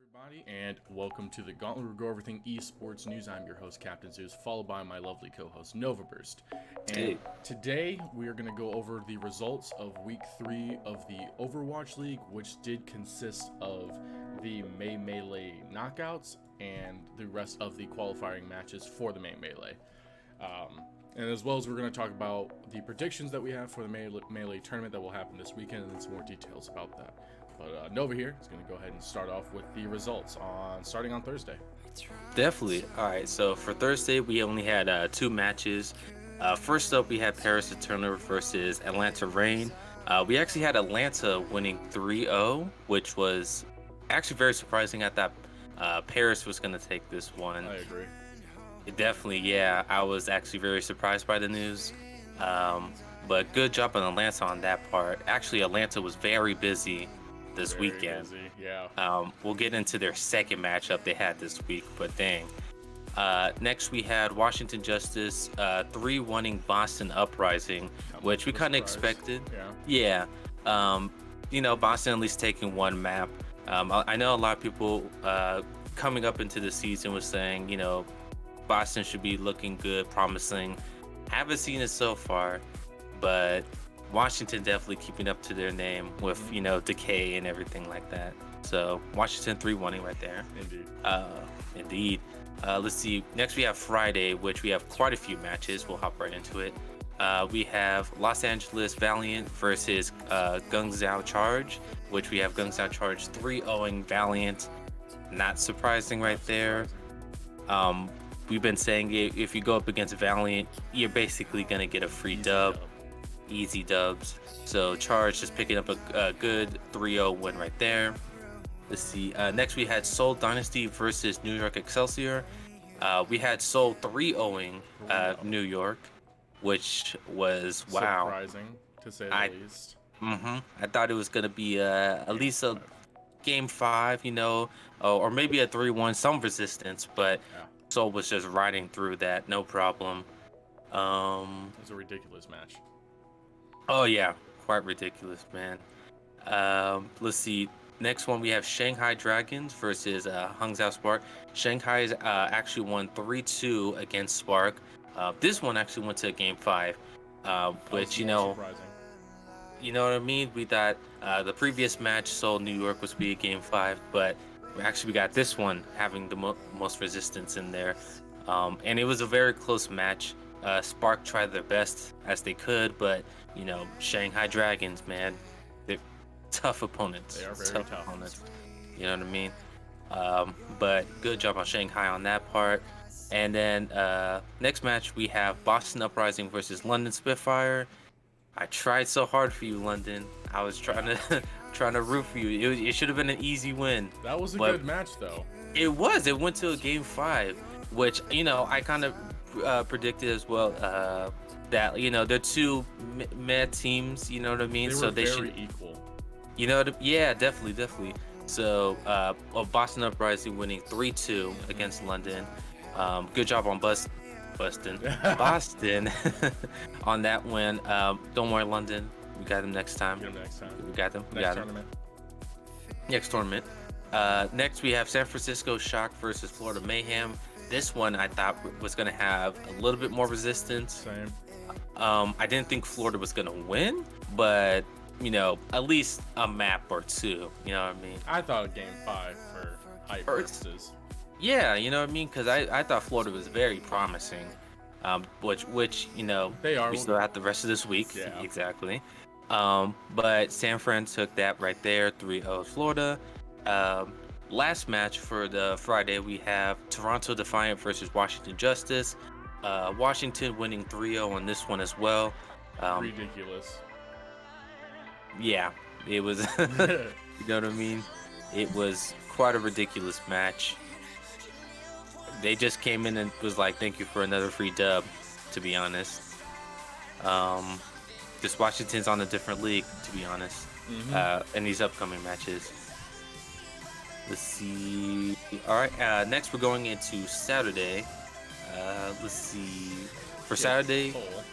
everybody, and welcome to the Gauntlet, where we go everything esports news. I'm your host, Captain Zeus, followed by my lovely co-host, Novaburst. And Hey. today we are going to go over the results of Week 3 of the Overwatch League, which did consist of the May Melee knockouts and the rest of the qualifying matches for the May Melee. And as well as we're going to talk about the predictions that we have for the Melee tournament that will happen this weekend, and then some more details about that. But Nova here is going to go ahead and start off with the results starting on Thursday. Definitely. All right, so for Thursday, we only had two matches. First up, we had Paris Eternal versus Atlanta Reign. We actually had Atlanta winning 3-0, which was actually very surprising. I thought Paris was going to take this one. I agree. Definitely, yeah. I was actually very surprised by the news. But good job on Atlanta on that part. Actually, Atlanta was very busy this weekend. Busy, yeah. We'll get into their second matchup they had this week, but dang. Next, we had Washington Justice 3-1 Boston Uprising, which we kind of expected. Yeah. Boston at least taking one map. I know a lot of people coming up into the season was saying, Boston should be looking good, promising. Haven't seen it so far, but Washington definitely keeping up to their name with, Decay and everything like that. So Washington 3-1 right there. Indeed. Let's see. Next we have Friday, which we have quite a few matches. We'll hop right into it. We have Los Angeles Valiant versus Guangzhou Charge, which we have Guangzhou Charge 3-0 Valiant. Not surprising right there. We've been saying if you go up against Valiant, you're basically going to get a free dub. Easy dubs. So Charge just picking up a good 3-0 win right there. Let's see. Next we had Seoul Dynasty versus New York Excelsior. We had Seoul 3-0ing New York, which was wow. Surprising, to say the least. I thought it was going to be at least a game 5, or maybe a 3-1, some resistance, but Seoul was just riding through that, no problem. It was a ridiculous match. Oh yeah, quite ridiculous, man. Let's see. Next one we have Shanghai Dragons versus Hangzhou Spark. Shanghai actually won 3-2 against Spark. This one actually went to game 5, which surprising. You know what I mean. We thought the previous match Seoul New York was be a game 5, but we got this one having the most resistance in there, and it was a very close match. Spark tried their best as they could, but Shanghai Dragons, man, they're tough opponents. They are very tough opponents. You know what I mean? But good job on Shanghai on that part. And then next match we have Boston Uprising versus London Spitfire. I tried so hard for you, London. I was trying to root for you. It should have been an easy win. That was a good match, though. It was. It went to a game 5, which I kind of predicted as well. That they're two mad teams. You know what I mean? They were very equal. Yeah, definitely. So Boston Uprising winning 3-2 against London. Good job on Boston on that win. Don't worry, London. We got them next time. We got them. Next tournament. Next we have San Francisco Shock versus Florida Mayhem. This one I thought was going to have a little bit more resistance. Same. I didn't think Florida was going to win, but at least a map or two. You know what I mean? I thought game 5 for hype purposes. Yeah, you know what I mean? Because I thought Florida was very promising, which they are. We still have the rest of this week. Yeah. Exactly. But San Fran took that right there, 3-0 Florida. Last match for the Friday, we have Toronto Defiant versus Washington Justice. Washington winning 3-0 on this one as well. Ridiculous. Yeah, it was. You know what I mean? It was quite a ridiculous match. They just came in and was like, "Thank you for another free dub." To be honest, this Washington's on a different league. To be honest, in these upcoming matches. Let's see. All right. Next, we're going into Saturday. Let's see. For Saturday, Seoul.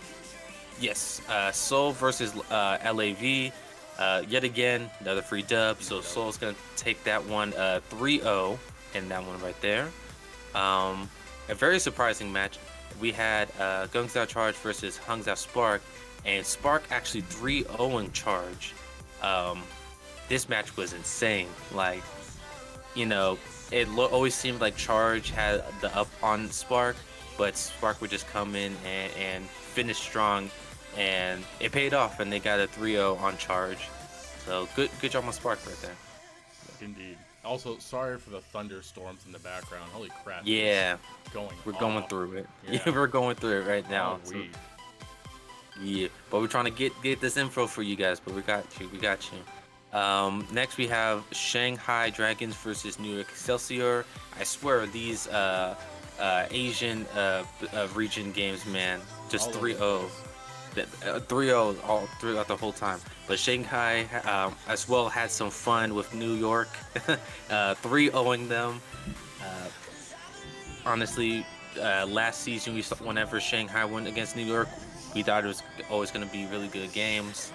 yes. Seoul versus LAV. Yet again, another free dub. So Seoul's gonna take that one 3-0 in that one right there. A very surprising match. We had Gungzao Charge versus Hangzhou Spark, and Spark actually 3-0ing Charge. This match was insane. Like, it always seemed like Charge had the up on Spark, but Spark would just come in and finish strong, and it paid off, and they got a 3-0 on Charge. So good job on Spark right there. Indeed. Also, sorry for the thunderstorms in the background. Holy crap. Yeah. We're going through it. Yeah. Yeah, we're going through it right now. Oh, so, yeah, but we're trying to get this info for you guys, but we got you. Next we have Shanghai Dragons versus New York Excelsior. I swear these Asian region games, man, just 3-0. 3-0 all throughout the whole time. But Shanghai as well had some fun with New York, 3-0ing them. Honestly, last season whenever Shanghai went against New York, we thought it was always going to be really good games.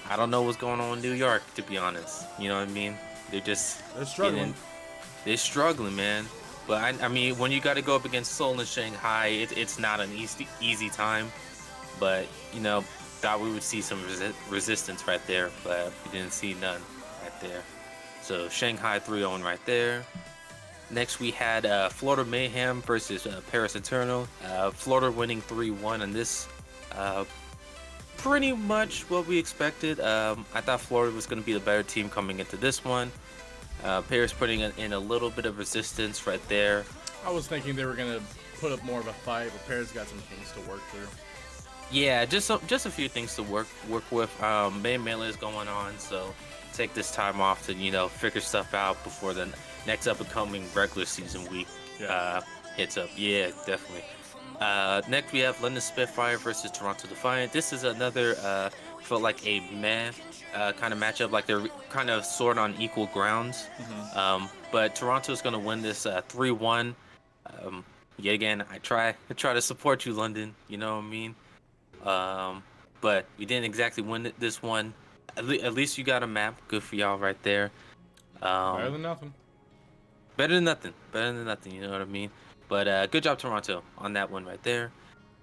I don't know what's going on in New York, to be honest. You know what I mean? They're struggling. They're struggling, man. But I mean, when you got to go up against Seoul and Shanghai, it's not an easy time. But thought we would see some resistance right there, but we didn't see none right there. So Shanghai 3-0 right there. Next we had Florida Mayhem versus Paris Eternal. Florida winning 3-1 on this. Pretty much what we expected. I thought Florida was going to be the better team coming into this one. Paris putting in a little bit of resistance right there. I was thinking they were going to put up more of a fight, but Paris got some things to work through. Yeah, just a few things to work with. May Melee is going on, so take this time off to figure stuff out before the next up and coming regular season week hits up. Yeah, definitely. Next we have London Spitfire versus Toronto Defiant. This is another felt like a meh kind of matchup, like they're kind of sort on equal grounds. Mm-hmm. But Toronto's gonna win this 3-1. Yet again, I try to support you, London. You know what I mean? But we didn't exactly win this one. At least you got a map. Good for y'all right there. Better than nothing. Better than nothing. You know what I mean? But good job, Toronto, on that one right there.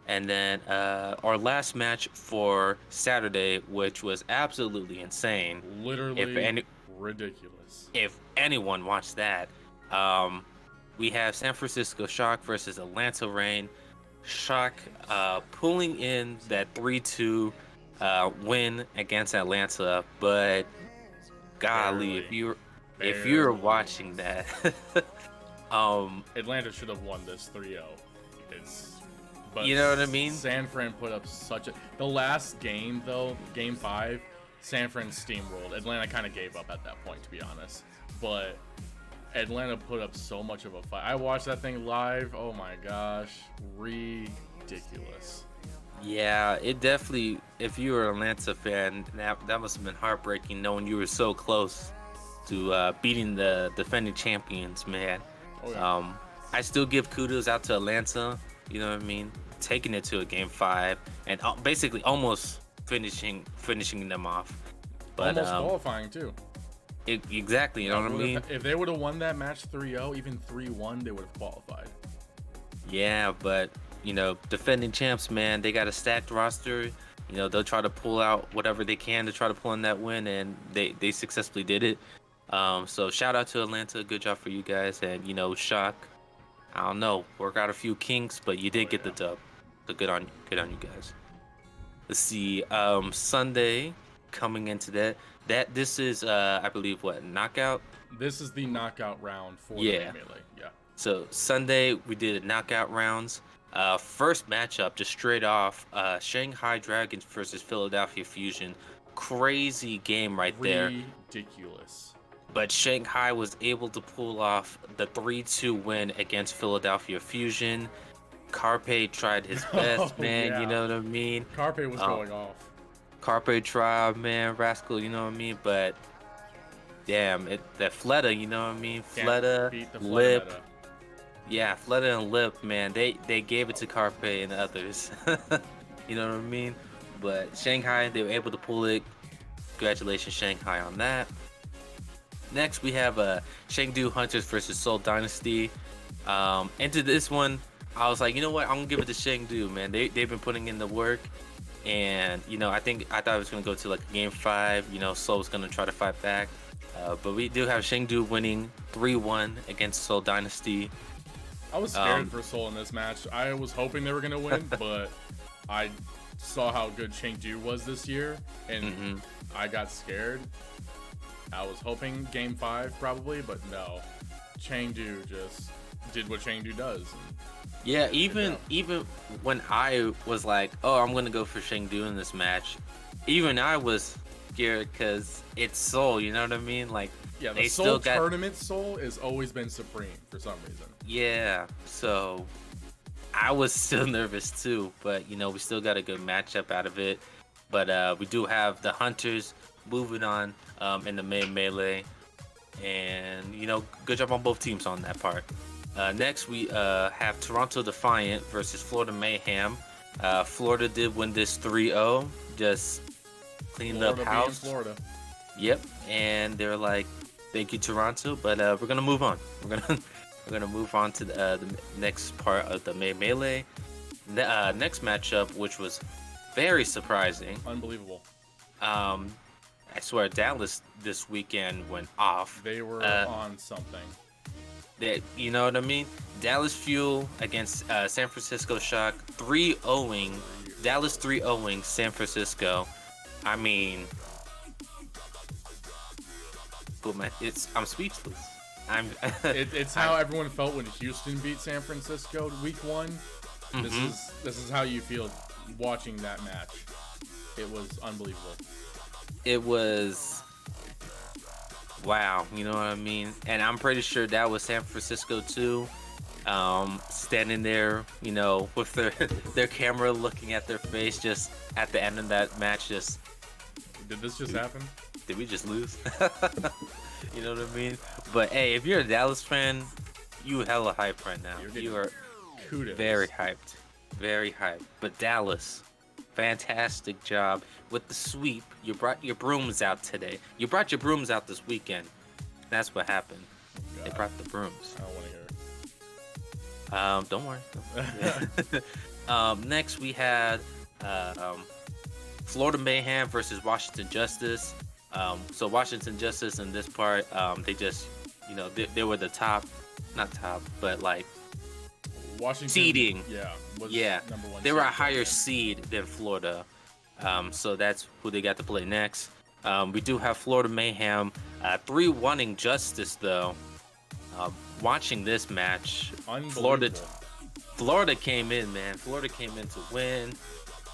And then our last match for Saturday, which was absolutely insane. Literally ridiculous. If anyone watched that, we have San Francisco Shock versus Atlanta Reign. Shock pulling in that 3-2 win against Atlanta, but golly, if you're watching that, Atlanta should have won this 3-0. But you know what I mean? San Fran put up the last game though, game 5, San Fran steamrolled. Atlanta kind of gave up at that point, to be honest. But Atlanta put up so much of a fight. I watched that thing live. Oh my gosh, ridiculous. Yeah, it definitely. If you were an Atlanta fan, that must have been heartbreaking, knowing you were so close to beating the defending champions, man. Oh, yeah. I still give kudos out to Atlanta. You know what I mean? Taking it to a game 5 and basically almost finishing them off. But almost qualifying too. Exactly, you know what I mean? If they would have won that match 3-0, even 3-1, they would have qualified. Yeah, but defending champs, man, they got a stacked roster. They'll try to pull out whatever they can to try to pull in that win, and they successfully did it. So shout out to Atlanta, good job for you guys, and Shock. I don't know, work out a few kinks, but you did get the dub. So good on you guys. Let's see, Sunday coming into that this is I believe knockout. This is the knockout round for the Melee. Yeah. So Sunday we did knockout rounds. First matchup, just straight off, Shanghai Dragons versus Philadelphia Fusion. Crazy game right there. Ridiculous. But Shanghai was able to pull off the 3-2 win against Philadelphia Fusion. Carpe tried his best, man. Yeah. You know what I mean? Carpe was going off. Carpe tried, man. Rascal, you know what I mean? But damn, that Fleta, you know what I mean? Fleta, Lip. Yeah, Fleta and Lip, man. They gave it to Carpe and the others. You know what I mean? But Shanghai, they were able to pull it Congratulations, Shanghai, on that. Next, we have Chengdu Hunters versus Seoul Dynasty. Into this one, I was like, you know what? I'm gonna give it to Chengdu, man. They've been putting in the work, and I thought it was gonna go to like a game 5. Seoul was gonna try to fight back, but we do have Chengdu winning 3-1 against Seoul Dynasty. I was scared for Seoul in this match. I was hoping they were gonna win, but I saw how good Chengdu was this year, and I got scared. I was hoping game 5 probably, but no. Chengdu just did what Chengdu does. Yeah, even when I was like, oh, I'm gonna go for Chengdu in this match, even I was scared because it's Seoul. You know what I mean? Like, yeah, the Seoul tournament Seoul has always been supreme for some reason. Yeah, so I was still nervous too, but we still got a good matchup out of it. But we do have the Hunters moving on in the main melee, and good job on both teams on that part. Next, we have Toronto Defiant versus Florida Mayhem. Florida did win this 3-0, just cleaned up house. Florida. Yep, and they're like, thank you, Toronto, but we're gonna move on. We're gonna move on to the next part of the main melee. Next matchup, which was very surprising. Unbelievable. I swear, Dallas this weekend went off. They were on something. You know what I mean? Dallas Fuel against San Francisco Shock, 3-0ing. Dallas 3-0ing San Francisco. I mean, I'm speechless. It's how everyone felt when Houston beat San Francisco week 1. This is how you feel watching that match. It was unbelievable. It was wow, you know what I mean? And I'm pretty sure that was San Francisco too. Standing there, with their camera looking at their face just at the end of that match. Just, did this just happen? Did we just lose? You know what I mean? But hey, if you're a Dallas fan, you hella hyped right now. You are kudos. Very hyped. Very hyped. But Dallas, fantastic job with the sweep. You brought your brooms out today. You brought your brooms out this weekend. That's what happened. God. They brought the brooms. I don't want to Don't worry. Next we had Florida Mayhem versus Washington Justice. So Washington Justice in this part, they just, they were the not top, but like Washington seeding. Yeah. Number 1. They were a higher seed than Florida. So that's who they got to play next. We do have Florida Mayhem 3-1ing Justice though. Watching this match, Florida came in, man. Florida came in to win.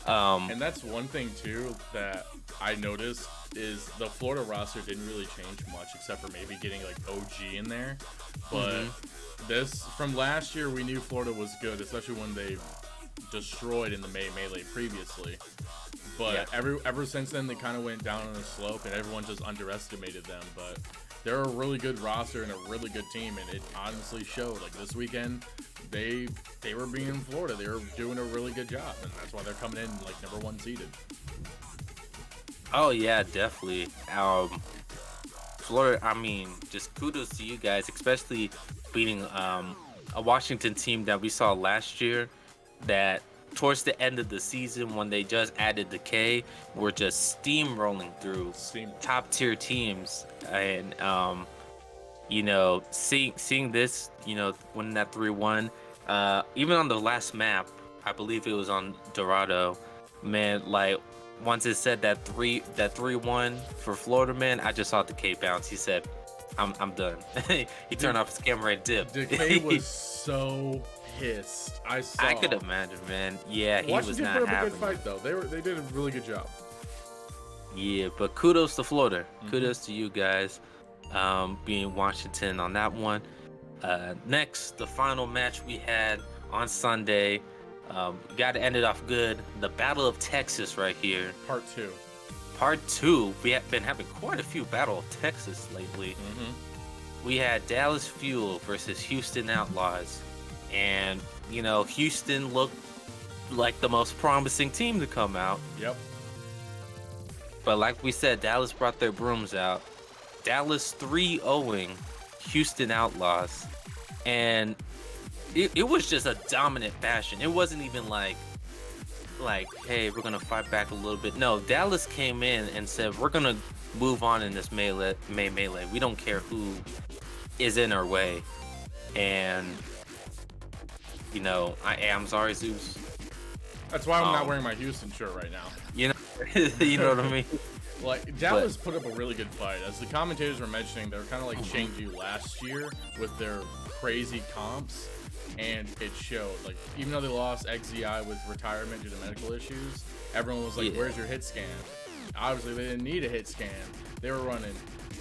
And that's one thing too that I noticed is the Florida roster didn't really change much except for maybe getting like OG in there. But this from last year, we knew Florida was good, especially when they destroyed in the melee previously. But ever since then, they kind of went down on a slope, and everyone just underestimated them. But they're a really good roster and a really good team, and it honestly showed. Like this weekend, they were being Florida. They were doing a really good job, and that's why they're coming in like number 1 seeded. Oh yeah, definitely. Florida, I mean, just kudos to you guys, especially beating a Washington team that we saw last year that towards the end of the season when they just added the K, were just steamrolling through top tier teams. And seeing this, winning that 3-1, even on the last map, I believe it was on Dorado, man, like once it said that 3-1 for Florida, man, I just saw the K bounce. He said, I'm done. He turned off his camera and dipped. The K was so pissed. I could imagine, man. Yeah, he was not happy. Washington put up a good fight though. They did a really good job. Yeah, but kudos to Florida. Kudos to you guys, being Washington on that one. Next, the final match we had on Sunday. Got to end it off good. The Battle of Texas right here. Part 2. We have been having quite a few Battle of Texas lately. We had Dallas Fuel versus Houston Outlaws. And, Houston looked like the most promising team to come out. Yep. But like we said, Dallas brought their brooms out. Dallas 3-0ing Houston Outlaws. And it was just a dominant fashion. It wasn't even like, hey, we're going to fight back a little bit. No, Dallas came in and said, we're going to move on in this melee. We don't care who is in our way. And, you know, I'm sorry, Zeus. That's why I'm not wearing my Houston shirt right now. You know, you know what I mean? Like, Dallas put up a really good fight. As the commentators were mentioning, they were kind of like Chengdu last year with their crazy comps, and it showed. Like, even though they lost XZI with retirement due to medical issues, everyone was like, where's your hit scan? Obviously, they didn't need a hit scan. They were running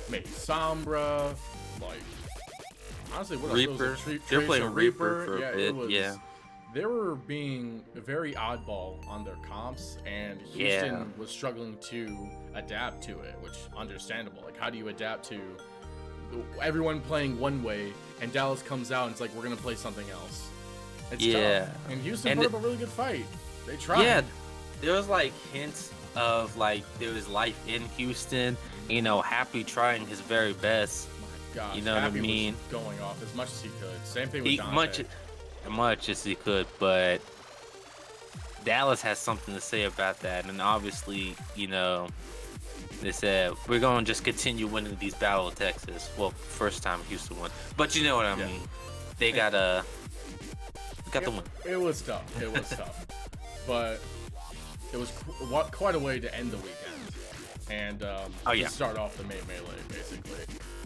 Sombra, like, honestly, what Reaper. else? They're playing Reaper for a bit, it was, they were being very oddball on their comps, and Houston was struggling to adapt to it, which understandable. Like, how do you adapt to everyone playing one way, and Dallas comes out and it's like, we're gonna play something else? It's tough. And Houston put up a really good fight. They tried. Yeah, there was like hints of like there was life in Houston. You know, Happy trying his very best. Gosh, you know Happy what I mean? Was going off as much as he could. Same thing with Gauntlet. Much as he could, but Dallas has something to say about that. And obviously, you know, they said we're going to just continue winning these Battle of Texas. Well, first time Houston won, but you know what I mean. They got the win. It was tough. It was tough, but it was quite a way to end the weekend, and to start off the May Melee basically.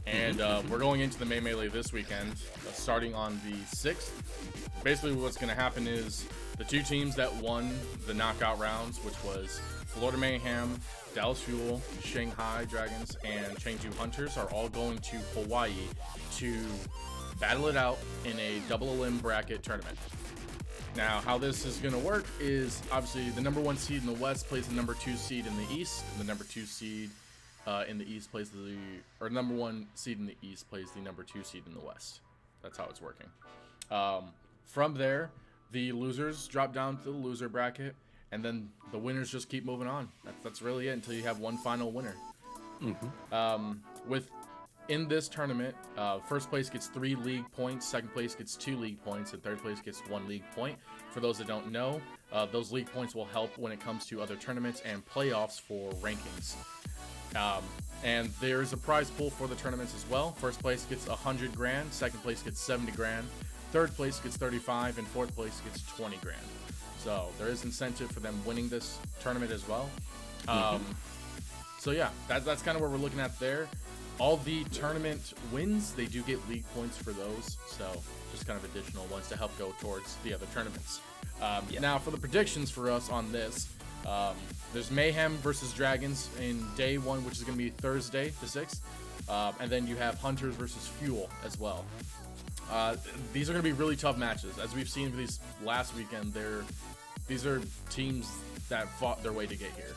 And we're going into the May Melee this weekend, starting on the 6th. Basically, what's going to happen is the two teams that won the knockout rounds, which was Florida Mayhem, Dallas Fuel, Shanghai Dragons, and Chengdu Hunters, are all going to Hawaii to battle it out in a double elim bracket tournament. Now, how this is going to work is obviously the number 1 seed in the West plays the number 2 seed in the East, and the number 2 seed in the East plays number 1 seed in the East plays the number 2 seed in the West. That's how it's working. From there, the losers drop down to the loser bracket, and then the winners just keep moving on. That's really it until you have one final winner. In this tournament, first place gets 3 league points, second place gets 2 league points, and third place gets 1 league point. For those that don't know, those league points will help when it comes to other tournaments and playoffs for rankings. And there is a prize pool for the tournaments as well. First place gets 100 grand, second place gets 70 grand, third place gets 35, and fourth place gets 20 grand. So there is incentive for them winning this tournament as well. So yeah, that's kind of what we're looking at there. All the tournament wins, they do get league points for those. So just kind of additional ones to help go towards the other tournaments. Now for the predictions for us on this, there's Mayhem versus Dragons in day 1, which is going to be Thursday the 6th. And then you have Hunters versus Fuel as well. These are going to be really tough matches. As we've seen for these last weekend, these are teams that fought their way to get here.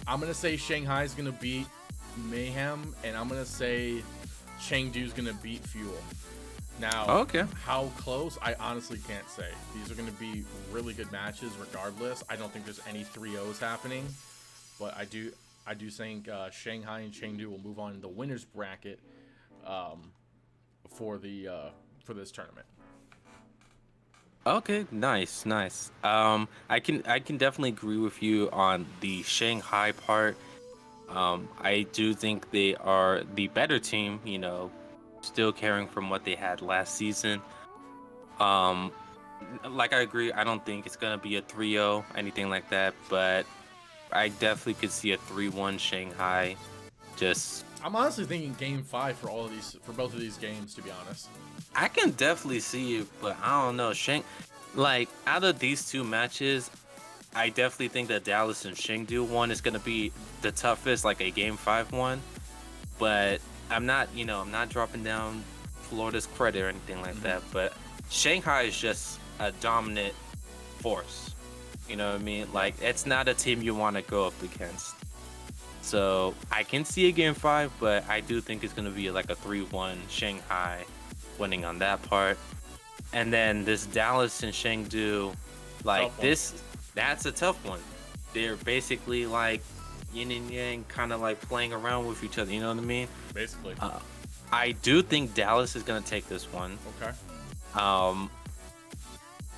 I'm going to say Shanghai is going to beat Mayhem, and I'm going to say Chengdu is going to beat Fuel. Now, how close? I honestly can't say. These are going to be really good matches regardless. I don't think there's any 3-0s happening, but I do think Shanghai and Chengdu will move on in the winners bracket for this tournament. Okay, nice. I can definitely agree with you on the Shanghai part. I do think they are the better team, you know, still carrying from what they had last season. Like I agree, I don't think it's gonna be a 3-0, anything like that, but I definitely could see a 3-1 Shanghai. I'm honestly thinking game 5 for both of these games, to be honest. I can definitely see it, but I don't know. Out of these two matches, I definitely think that Dallas and Chengdu one is gonna be the toughest, like a game 5 one. But I'm not dropping down Florida's credit or anything like that. But Shanghai is just a dominant force. You know what I mean? Like, it's not a team you want to go up against. So I can see a game 5, but I do think it's gonna be like a 3-1 Shanghai winning on that part. And then this Dallas and Chengdu, that's a tough one. they're basically like yin and yang, kind of like playing around with each other. You know what I mean? Basically. I do think Dallas is gonna take this one. Okay.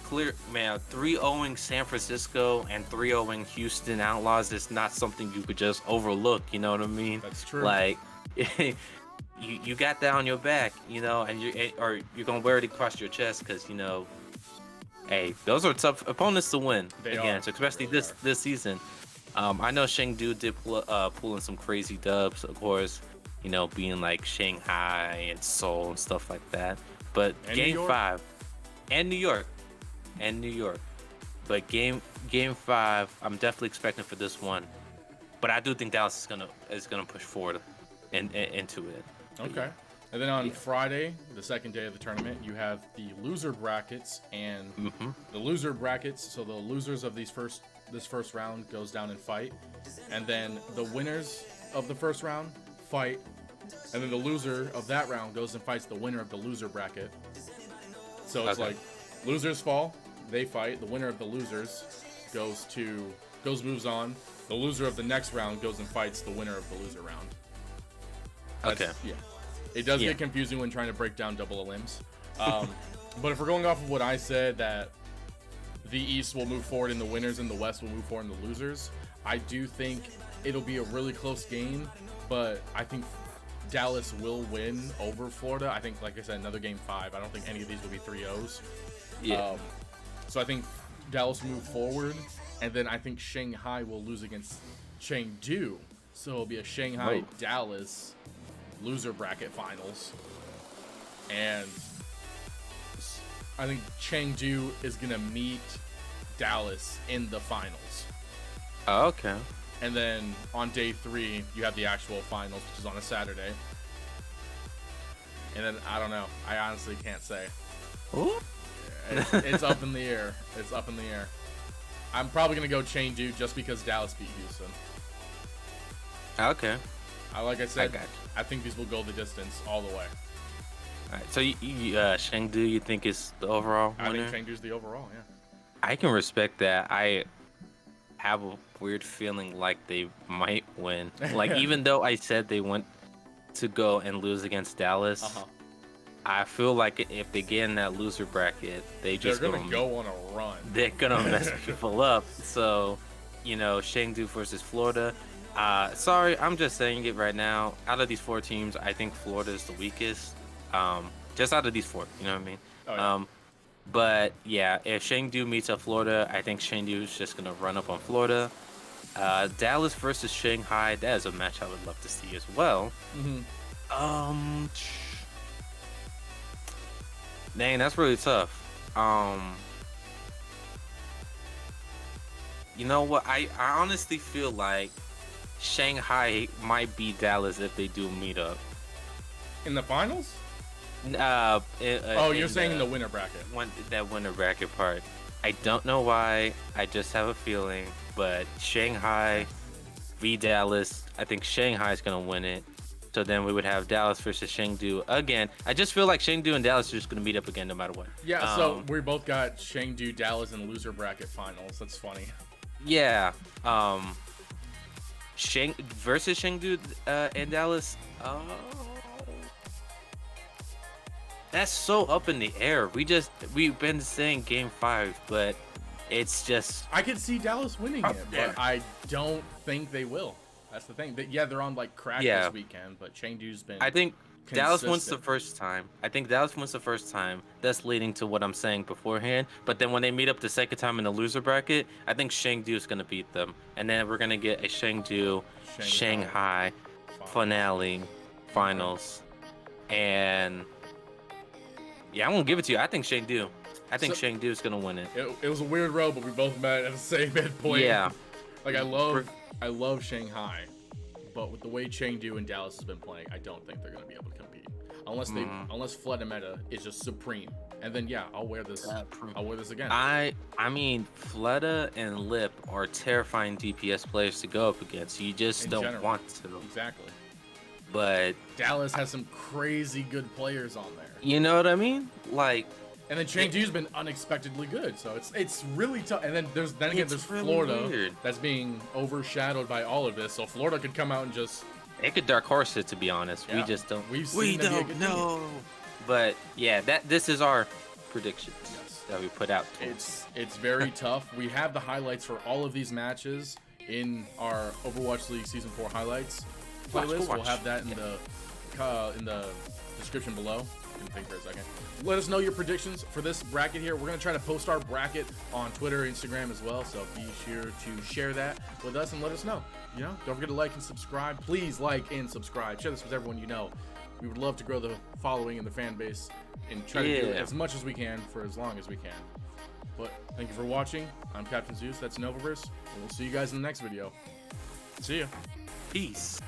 Clear man, 3-0ing San Francisco and 3-0ing Houston Outlaws is not something you could just overlook. You know what I mean? That's true. Like, you got that on your back, you know, and you're gonna wear it across your chest because you know, hey, those are tough opponents to win against, especially this season. I know Chengdu did pull in some crazy dubs, of course, you know, being like Shanghai and Seoul and stuff like that. But and Game 5 and New York. But game 5, I'm definitely expecting for this one. But I do think Dallas is gonna push forward and into it. Okay. And then on Friday, the second day of the tournament, you have the loser brackets and the loser brackets. So the losers of this first round goes down and fight, and then the winners of the first round fight, and then the loser of that round goes and fights the winner of the loser bracket. So it's like losers fall, they fight. The winner of the losers moves on. The loser of the next round goes and fights the winner of the loser round. Yeah. It does get confusing when trying to break down double elims. But if we're going off of what I said, that the East will move forward in the winners and the West will move forward in the losers, I do think it'll be a really close game, but I think Dallas will win over Florida. I think, like I said, another game 5. I don't think any of these will be 3-0s. Yeah. So I think Dallas will move forward, and then I think Shanghai will lose against Chengdu. So it'll be a Shanghai-Dallas loser bracket finals. And I think Chengdu is going to meet Dallas in the finals. Oh, okay. And then on day 3, you have the actual finals, which is on a Saturday. And then, I don't know. I honestly can't say. Ooh. It's up in the air. It's up in the air. I'm probably going to go Chengdu just because Dallas beat Houston. Okay. Like I said, I think these will go the distance all the way. All right. So, Chengdu, you think is the overall winner? I think Chengdu's the overall, yeah. I can respect that. I have a weird feeling like they might win. Like, even though I said they went to go and lose against Dallas, I feel like if they get in that loser bracket, they're gonna go on a run. They're gonna mess people up. So, you know, Chengdu versus Florida. Sorry, I'm just saying it right now. Out of these 4 teams, I think Florida is the weakest. Just out of these 4, you know what I mean? Oh, yeah. But yeah, if Chengdu meets up Florida, I think Chengdu is just gonna run up on Florida. Dallas versus Shanghai, that is a match I would love to see as well. Dang, that's really tough. You know what? I honestly feel like Shanghai might beat Dallas if they do meet up. In the finals? You're saying in the winner bracket. That winner bracket part. I don't know why. I just have a feeling. But Shanghai v Dallas. I think Shanghai is going to win it. So then we would have Dallas versus Chengdu again. I just feel like Chengdu and Dallas are just going to meet up again no matter what. Yeah, so we both got Chengdu, Dallas in loser bracket finals. That's funny. Yeah. Versus Chengdu and Dallas. That's so up in the air. We've been saying game 5, but it's just. I could see Dallas winning it, but I don't think they will. That's the thing. They're on like crack this weekend, but Chengdu's been. I think consistent. Dallas wins the first time. That's leading to what I'm saying beforehand. But then when they meet up the second time in the loser bracket, I think Chengdu is going to beat them, and then we're going to get a Chengdu Shanghai finals, and yeah, I'm gonna give it to you. I think Chengdu. Chengdu is gonna win it. It was a weird road, but we both met at the same midpoint. Yeah. Like I love Shanghai, but with the way Chengdu and Dallas has been playing, I don't think they're gonna be able to compete unless Flood and Meta is just supreme. And then I'll wear this. I'll wear this again. I mean, Fleta and Lip are terrifying DPS players to go up against. You just don't want to. Exactly. But Dallas has some crazy good players on there. You know what I mean? Like, And then Chengdu's been unexpectedly good, so it's really tough. And then there's really Florida weird. that's being overshadowed by all of this. So Florida could come out and just It could dark horse it, to be honest. Yeah, We just don't. we don't know. But yeah, this is our predictions that we put out. It's very tough. We have the highlights for all of these matches in our Overwatch League Season 4 highlights playlist. We'll have that in the description below. Can think for a second. Let us know your predictions for this bracket here. We're gonna try to post our bracket on Twitter, Instagram as well. So be sure to share that with us and let us know. Don't forget to like and subscribe. Please like and subscribe. Share this with everyone you know. We would love to grow the following and the fan base and try to do it as much as we can for as long as we can. But thank you for watching. I'm Captain Zeus. That's Novaverse, and we'll see you guys in the next video. See ya. Peace.